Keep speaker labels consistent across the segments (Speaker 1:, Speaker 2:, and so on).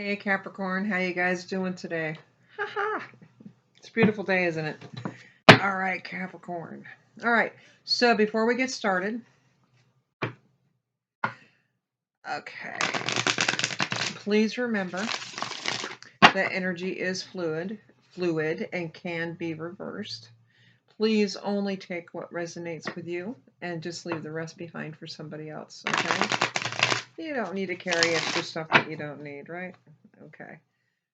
Speaker 1: Hey Capricorn, how you guys doing today? Haha. It's a beautiful day, isn't it? All right, Capricorn. All right. So before we get started, okay. Please remember that energy is fluid and can be reversed. Please only take what resonates with you and just leave the rest behind for somebody else, okay? You don't need to carry extra stuff that you don't need, right? Okay.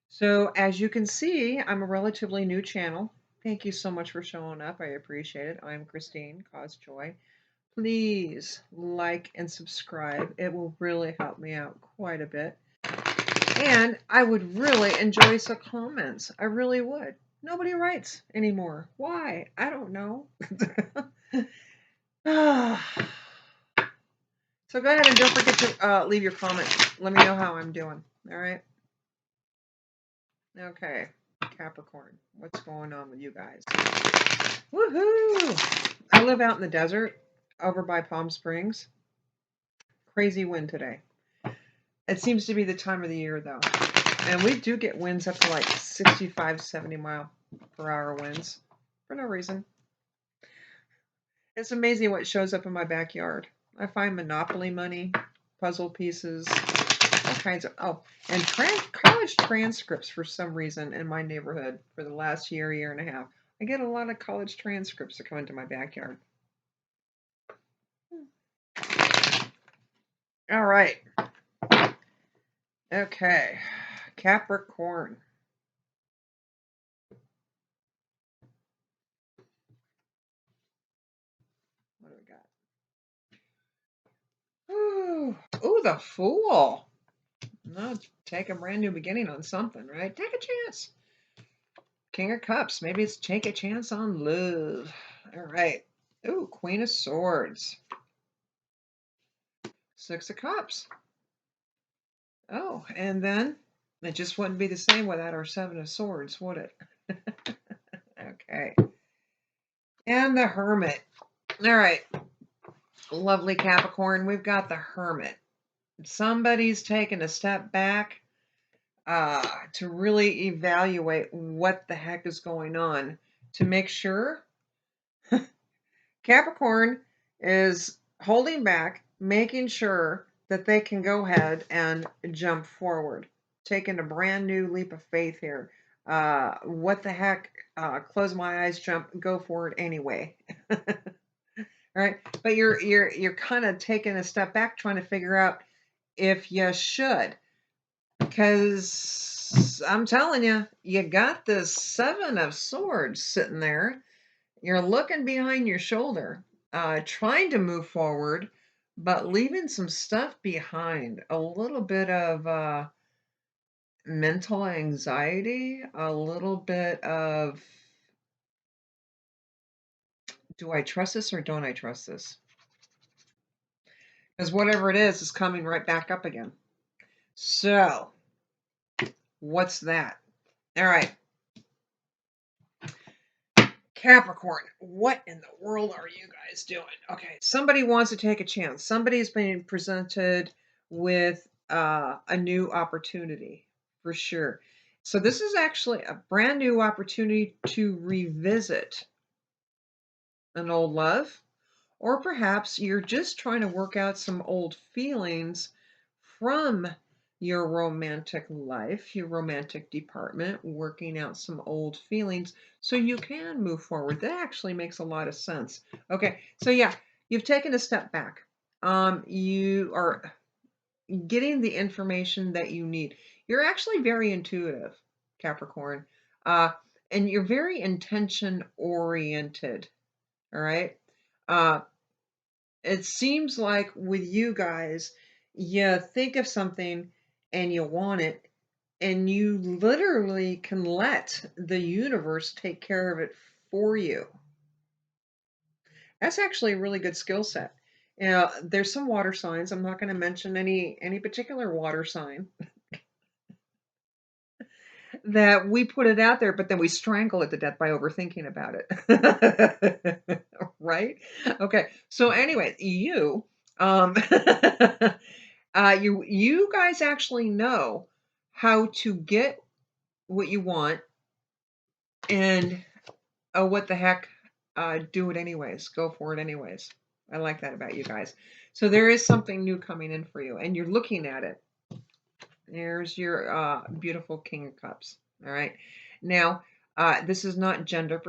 Speaker 1: So as you can see, I'm a relatively new channel. Thank you so much for showing up. I appreciate it. I'm Christine, Cause Joy. Please like and subscribe. It will really help me out quite a bit. And I would really enjoy some comments. I really would. Nobody writes anymore. Why? I don't know. So go ahead and don't forget to leave your comments. Let me know how I'm doing. All right. Okay. Capricorn, what's going on with you guys? Woohoo! I live out in the desert over by Palm Springs. Crazy wind today. It seems to be the time of the year though. And we do get winds up to like 65, 70 mile per hour winds for no reason. It's amazing what shows up in my backyard. I find Monopoly money, puzzle pieces, all kinds of, and college transcripts for some reason in my neighborhood for the last year and a half. I get a lot of college transcripts that come into my backyard. All right. Okay. Capricorn. What do we got? Ooh, the Fool. No, take a brand new beginning on something, right? Take a chance. King of Cups. Maybe it's take a chance on love. All right. Ooh, Queen of Swords. Six of Cups. Oh, and then it just wouldn't be the same without our Seven of Swords, would it? Okay. And the Hermit. All right. Lovely Capricorn. We've got the Hermit. Somebody's taken a step back to really evaluate what the heck is going on to make sure Capricorn is holding back, making sure that they can go ahead and jump forward, taking a brand new leap of faith here. What the heck? Close my eyes, jump, go forward anyway. Right? But you're kind of taking a step back, trying to figure out if you should, because I'm telling you, you got this Seven of Swords sitting there. You're looking behind your shoulder, trying to move forward, but leaving some stuff behind. A little bit of mental anxiety, a little bit of, do I trust this or don't I trust this? Because whatever it is coming right back up again. So, what's that? All right. Capricorn, what in the world are you guys doing? Okay, somebody wants to take a chance. Somebody's being presented with a new opportunity for sure. So this is actually a brand new opportunity to revisit an old love, or perhaps you're just trying to work out some old feelings from your romantic life, your romantic department, working out some old feelings so you can move forward. That actually makes a lot of sense. Okay, so yeah, you've taken a step back. You are getting the information that you need. You're actually very intuitive, Capricorn, and you're very intention oriented. All right. Uh, it seems like with you guys, you think of something and you want it, and you literally can let the universe take care of it for you. That's actually a really good skill set. You know, there's some water signs. I'm not going to mention any particular water sign that we put it out there, but then we strangle it to death by overthinking about it. Right? Okay. So anyway, you you guys actually know how to get what you want, and what the heck, do it anyways. Go for it anyways. I like that about you guys. So there is something new coming in for you, and you're looking at it. There's your beautiful King of Cups. All right. Now, this is not gender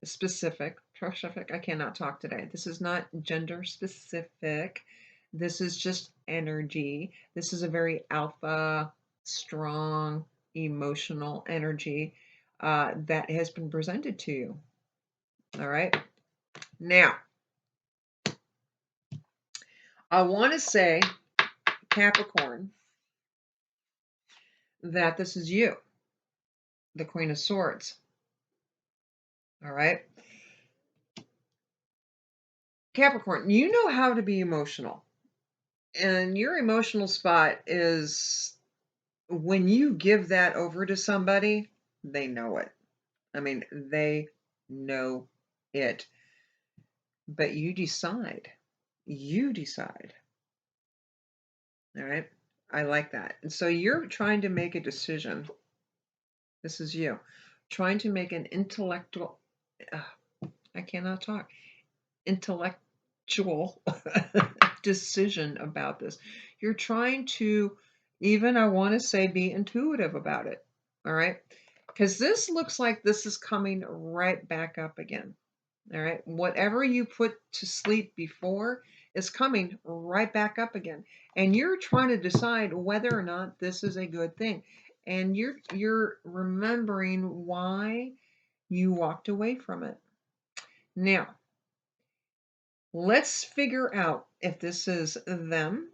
Speaker 1: specific. I cannot talk today. This is not gender specific. This is just energy. This is a very alpha, strong, emotional energy that has been presented to you. All right. Now, I want to say, Capricorn, that this is you, the Queen of Swords. All right. Capricorn, you know how to be emotional. And your emotional spot is when you give that over to somebody, they know it. I mean, they know it. But you decide. You decide. All right. I like that. And so you're trying to make a decision. This is you trying to make an intellectual, I cannot talk, intellectual decision about this. You're trying to, even, I want to say, be intuitive about it. All right. Because this looks like this is coming right back up again. All right. Whatever you put to sleep before is coming right back up again. And you're trying to decide whether or not this is a good thing. And you're remembering why you walked away from it. Now, let's figure out if this is them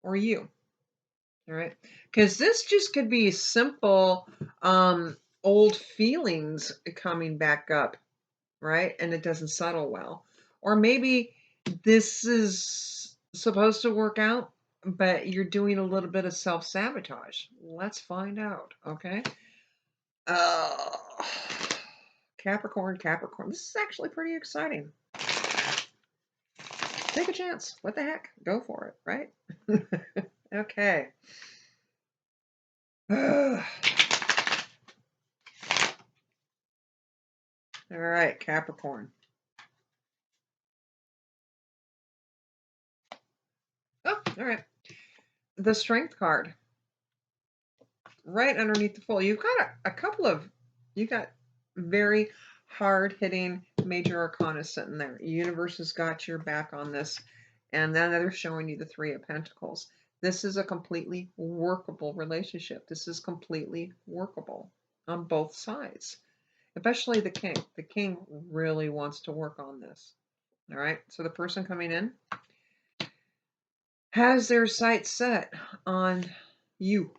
Speaker 1: or you. All right. Because this just could be simple old feelings coming back up, right? And it doesn't settle well. Or maybe this is supposed to work out, but you're doing a little bit of self-sabotage. Let's find out, okay? Uh, Capricorn. This is actually pretty exciting. Take a chance. What the heck? Go for it, right? Okay. All right, Capricorn. Oh, all right. The Strength card. Right underneath the Fool. You've got a couple of, you got very hard-hitting major arcana sitting there. Universe has got your back on this. And then they're showing you the Three of Pentacles. This is a completely workable relationship. This is completely workable on both sides, especially the King. The King really wants to work on this. All right. So the person coming in has their sights set on you.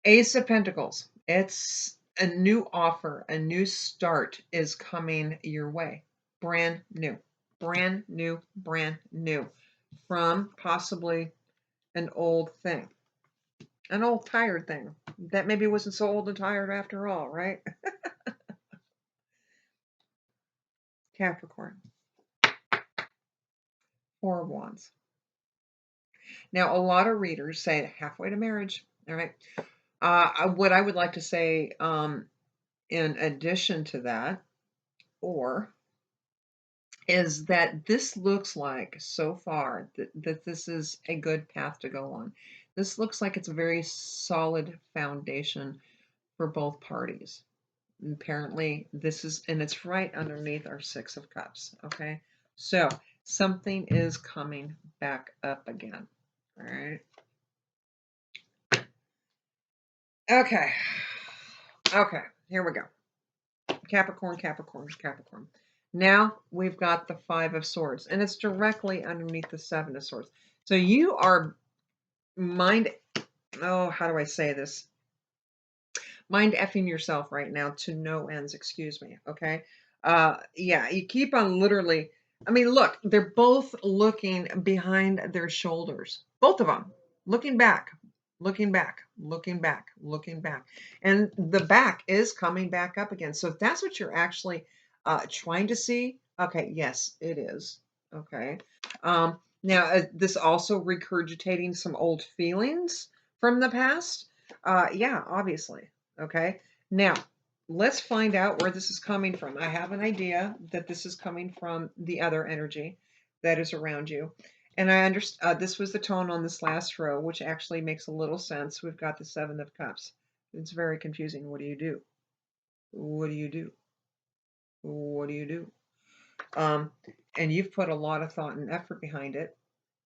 Speaker 1: Ace of Pentacles. It's a new offer, a new start is coming your way. Brand new, brand new, brand new. From possibly an old thing, an old tired thing that maybe wasn't so old and tired after all, right? Capricorn. Four of Wands. Now, a lot of readers say halfway to marriage. All right. What I would like to say, in addition to that, or is that this looks like so far that this is a good path to go on. This looks like it's a very solid foundation for both parties. And apparently, this is, and it's right underneath our Six of Cups. Okay. So something is coming back up again. All right. Okay. Okay. Here we go. Capricorn. Now we've got the Five of Swords, and it's directly underneath the Seven of Swords. So you are how do I say this? Mind effing yourself right now to no ends, excuse me, okay? Yeah, you keep on literally, I mean, look, they're both looking behind their shoulders. Both of them, looking back, looking back, looking back, looking back. And the back is coming back up again. So if that's what you're actually trying to see, okay, yes, it is. Okay. Now, this also regurgitating some old feelings from the past. Yeah, obviously. Okay. Now, let's find out where this is coming from. I have an idea that this is coming from the other energy that is around you. And I understand this was the tone on this last row, which actually makes a little sense. We've got the Seven of Cups. It's very confusing. What do you do? What do you do? What do you do? Um, and you've put a lot of thought and effort behind it.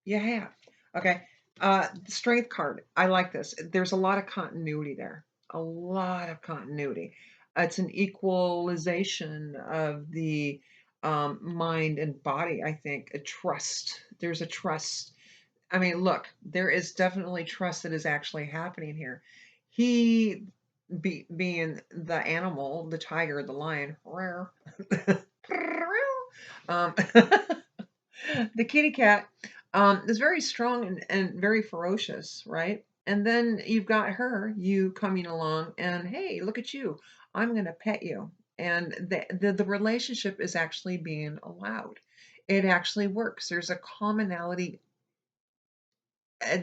Speaker 1: You have. Okay. The strength card. I like this. There's a lot of continuity there. A lot of continuity. It's an equalization of the mind and body, I think. A trust. There's a trust. I mean, look, there is definitely trust that is actually happening here. He, being the animal, the tiger, the lion, um, the kitty cat is very strong and very ferocious, right? And then you've got her, you coming along, and hey, look at you. I'm going to pet you. And the relationship is actually being allowed. It actually works. There's a commonality.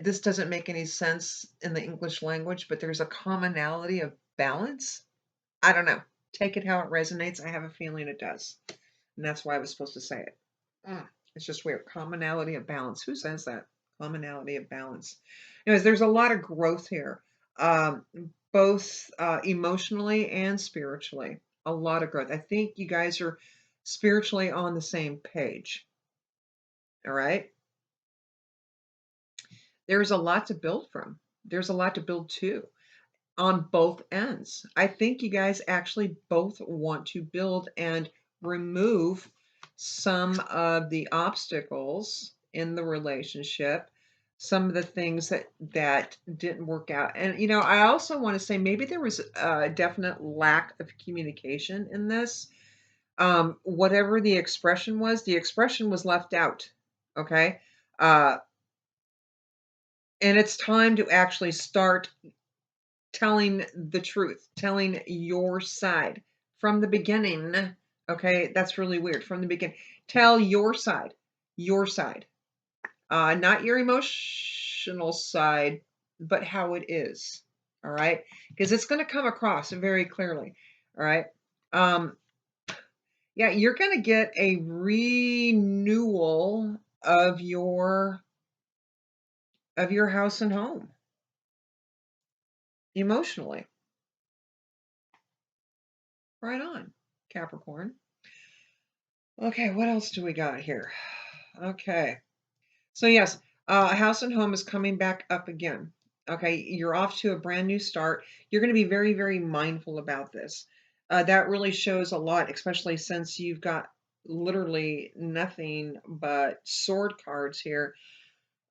Speaker 1: This doesn't make any sense in the English language, but there's a commonality of balance. I don't know. Take it how it resonates. I have a feeling it does. And that's why I was supposed to say it. It's just weird. Commonality of balance. Who says that? Commonality of balance. Anyways, there's a lot of growth here, um, both emotionally and spiritually. A lot of growth. I think you guys are spiritually on the same page. All right. There's a lot to build from. There's a lot to build to on both ends. I think you guys actually both want to build and remove some of the obstacles in the relationship, some of the things that didn't work out. And I also want to say maybe there was a definite lack of communication in this. Whatever the expression was left out. Okay. Uh, and it's time to actually start telling the truth, telling your side from the beginning. Okay, that's really weird. From the beginning, tell your side, not your emotional side, but how it is. All right, because it's going to come across very clearly. All right. Um, yeah, you're going to get a renewal of your house and home emotionally. Right on, Capricorn. Okay, what else do we got here? Okay. So yes, house and home is coming back up again. Okay, you're off to a brand new start. You're going to be very, very mindful about this. That really shows a lot, especially since you've got literally nothing but sword cards here.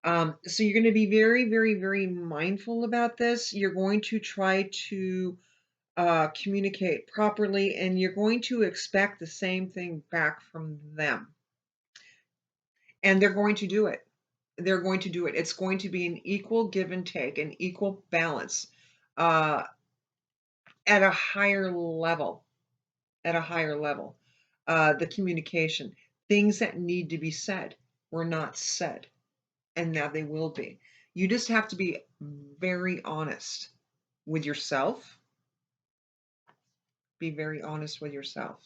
Speaker 1: So you're going to be very, very, very mindful about this. You're going to try to communicate properly, and you're going to expect the same thing back from them. And they're going to do it. They're going to do it. It's going to be an equal give and take, an equal balance uh, at a higher level. At a higher level, the communication, things that need to be said were not said, and now they will be. You just have to be very honest with yourself. Be very honest with yourself,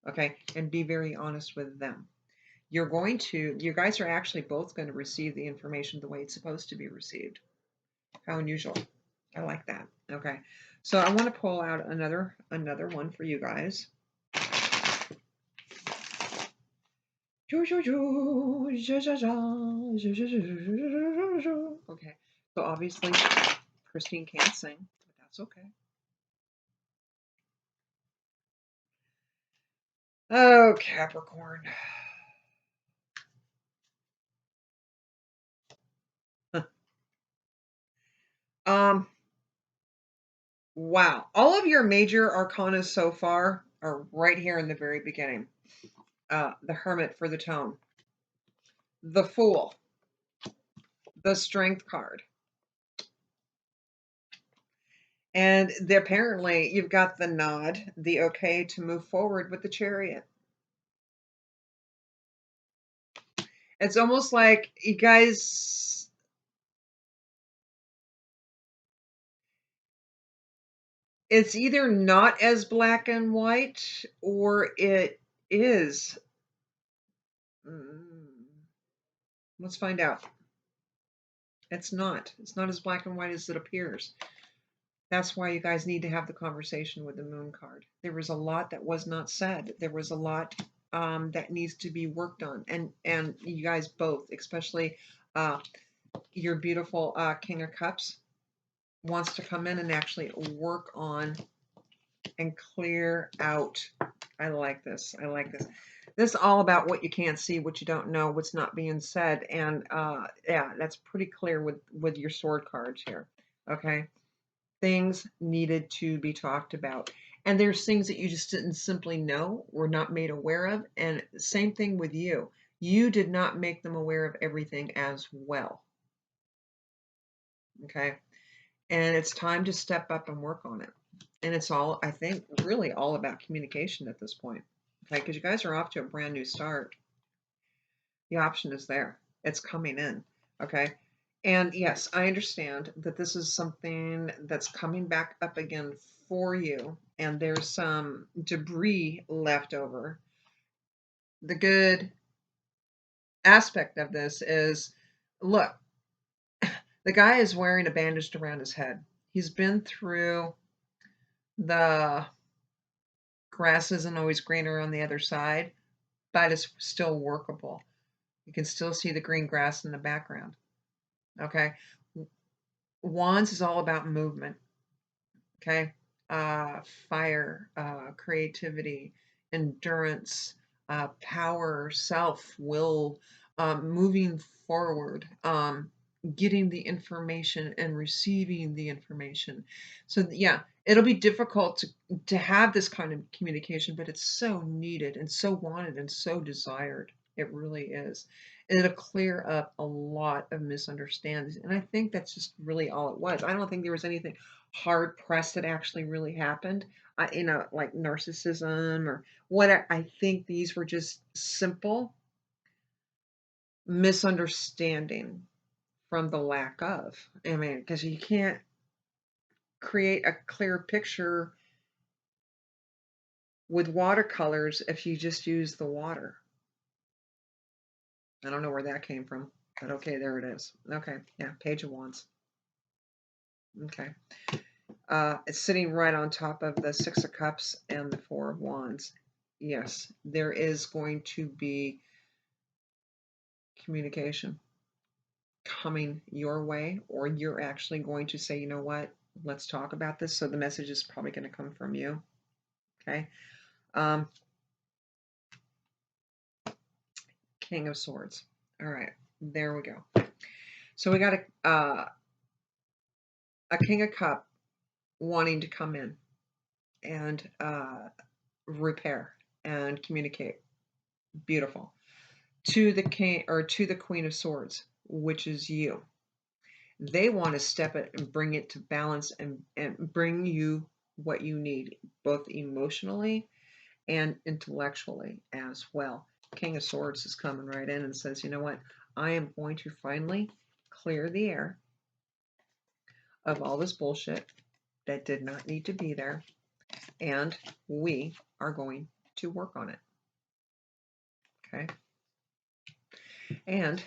Speaker 1: okay, and be very honest with them. You guys are actually both going to receive the information the way it's supposed to be received. How unusual. I like that. Okay. So I want to pull out another one for you guys. Okay. So obviously Christine can't sing, but that's okay. Oh, Capricorn. um wow. All of your major arcana so far are right here in the very beginning. The Hermit for the tone. The Fool. The Strength card. And apparently you've got the nod, the okay to move forward with the Chariot. It's almost like you guys, it's either not as black and white or it is. Mm, let's find out. It's not. It's not as black and white as it appears. That's why you guys need to have the conversation with the moon card. There was a lot that was not said. There was a lot that needs to be worked on, and you guys both, especially uh, your beautiful King of Cups, wants to come in and actually work on and clear out. I like this. I like this. This is all about what you can't see, what you don't know, what's not being said, and yeah, that's pretty clear with your sword cards here. Okay, things needed to be talked about, and there's things that you just didn't simply know, were not made aware of, and same thing with you. You did not make them aware of everything as well. Okay, and it's time to step up and work on it. And it's all, I think, really all about communication at this point. Okay, because you guys are off to a brand new start. The option is there, it's coming in. Okay, and yes, I understand that this is something that's coming back up again for you, and there's some debris left over. The good aspect of this is, look, the guy is wearing a bandage around his head. He's been through the grass isn't always greener on the other side, but it's still workable. You can still see the green grass in the background. Okay. Wands is all about movement. Okay. Fire, creativity, endurance, power, self, will, moving forward, getting the information and receiving the information. So yeah, it'll be difficult to have this kind of communication, but it's so needed and so wanted and so desired. It really is. It'll clear up a lot of misunderstandings. And I think that's just really all it was. I don't think there was anything hard pressed that actually really happened. Like narcissism or whatever. I think these were just simple misunderstanding from the lack of. I mean, because you can't create a clear picture with watercolors if you just use the water. I don't know where that came from, but okay, there it is. Okay, yeah, Page of Wands. Okay. It's sitting right on top of the Six of Cups and the Four of Wands. Yes, there is going to be communication coming your way, or you're actually going to say, you know what, let's talk about this. So the message is probably going to come from you. Okay. Um, King of Swords. All right, there we go. So we got a King of Cup wanting to come in and repair and communicate. Beautiful. To the king or to the Queen of Swords, which is you. They want to step it and bring it to balance and bring you what you need, both emotionally and intellectually as well. King of Swords is coming right in and says, you know what? I am going to finally clear the air of all this bullshit that did not need to be there. And we are going to work on it. Okay. And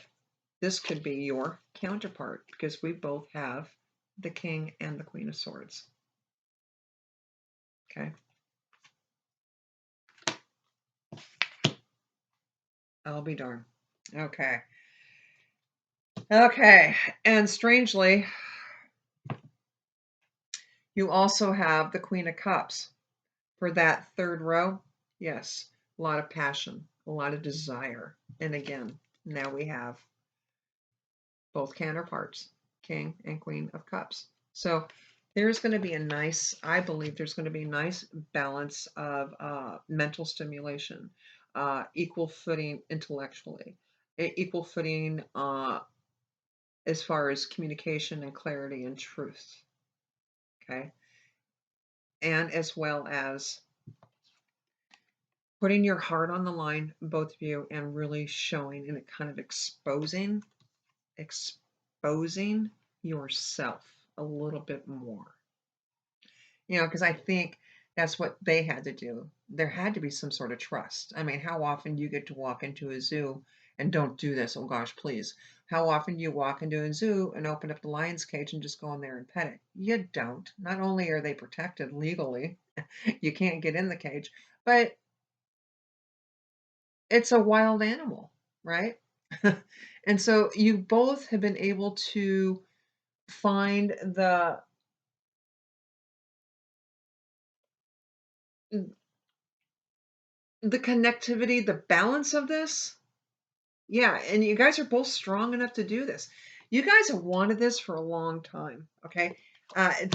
Speaker 1: this could be your counterpart because we both have the King and the Queen of Swords. Okay. I'll be darned. Okay. Okay. And strangely, you also have the Queen of Cups for that third row. Yes, a lot of passion, a lot of desire. And again, now we have both counterparts, King and Queen of Cups. So there's going to be a nice, I believe there's going to be a nice balance of mental stimulation, equal footing intellectually, equal footing as far as communication and clarity and truth. Okay. And as well as putting your heart on the line, both of you, and really showing and kind of exposing yourself a little bit more. Because I think that's what they had to do. There had to be some sort of trust. I mean, how often do you get to walk into a zoo and don't do this? Oh gosh, please. How often do you walk into a zoo and open up the lion's cage and just go in there and pet it? You don't. Not only are they protected legally, you can't get in the cage, but it's a wild animal, right? And so you both have been able to find the connectivity, the balance of this. Yeah, and you guys are both strong enough to do this. You guys have wanted this for a long time, okay?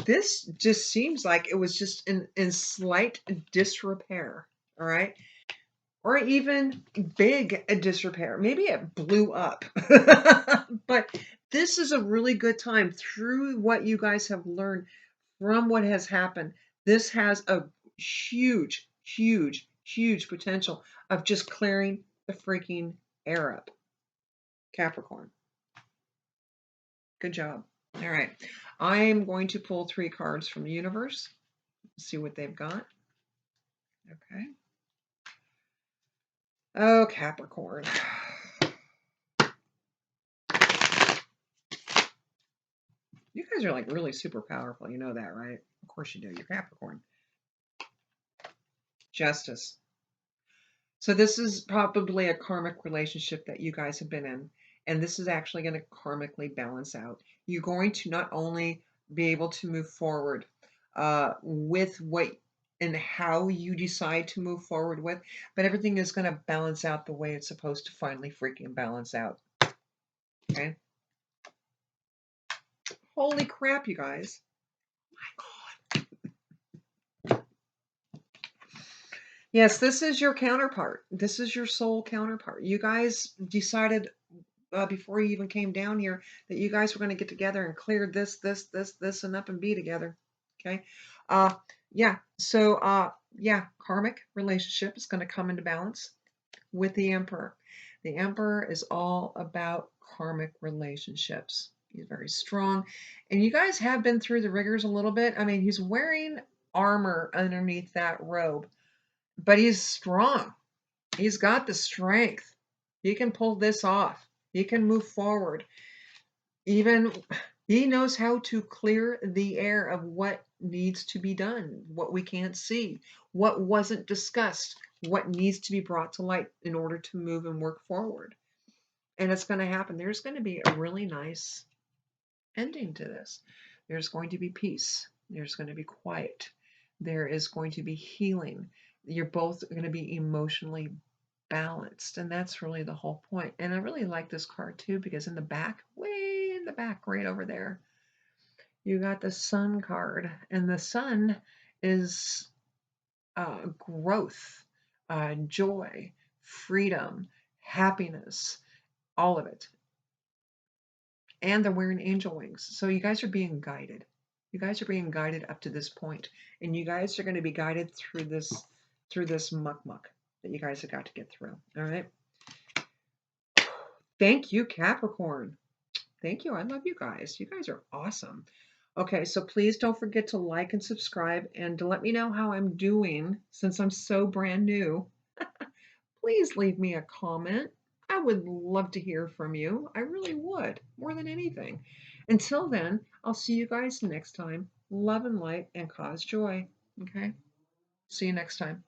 Speaker 1: This just seems like it was just in slight disrepair, all right? Or even big disrepair. Maybe it blew up. But this is a really good time through what you guys have learned from what has happened. This has a huge, huge, huge potential of just clearing the freaking air up. Capricorn. Good job. All right. I'm going to pull 3 cards from the universe, see what they've got. Okay. Oh, Capricorn. You guys are like really super powerful. You know that, right? Of course you do. You're Capricorn. Justice. So this is probably a karmic relationship that you guys have been in. And this is actually going to karmically balance out. You're going to not only be able to move forward with what and how you decide to move forward with, but everything is going to balance out the way it's supposed to finally freaking balance out. Okay? Holy crap, you guys. My God. Yes, this is your counterpart. This is your soul counterpart. You guys decided before you even came down here that you guys were going to get together and clear this, and up and be together. Okay. Yeah. So, yeah, karmic relationship is going to come into balance with the Emperor. The Emperor is all about karmic relationships. He's very strong. And you guys have been through the rigors a little bit. I mean, he's wearing armor underneath that robe, but he's strong. He's got the strength. He can pull this off. He can move forward. Even he knows how to clear the air of what needs to be done, what we can't see, what wasn't discussed, what needs to be brought to light in order to move and work forward. And it's going to happen. There's going to be a really nice ending to this. There's going to be peace. There's going to be quiet. There is going to be healing. You're both going to be emotionally balanced, and that's really the whole point. And I really like this card too, because in the back, way in the back, right over there, you got the Sun card, and the Sun is growth, joy, freedom, happiness, all of it. And they're wearing angel wings, so you guys are being guided. You guys are being guided up to this point, and you guys are going to be guided through this muck that you guys have got to get through. All right. Thank you, Capricorn. Thank you. I love you guys. You guys are awesome. Okay, so please don't forget to like and subscribe and to let me know how I'm doing since I'm so brand new. Please leave me a comment. I would love to hear from you. I really would, more than anything. Until then, I'll see you guys next time. Love and light and cause joy. Okay? See you next time.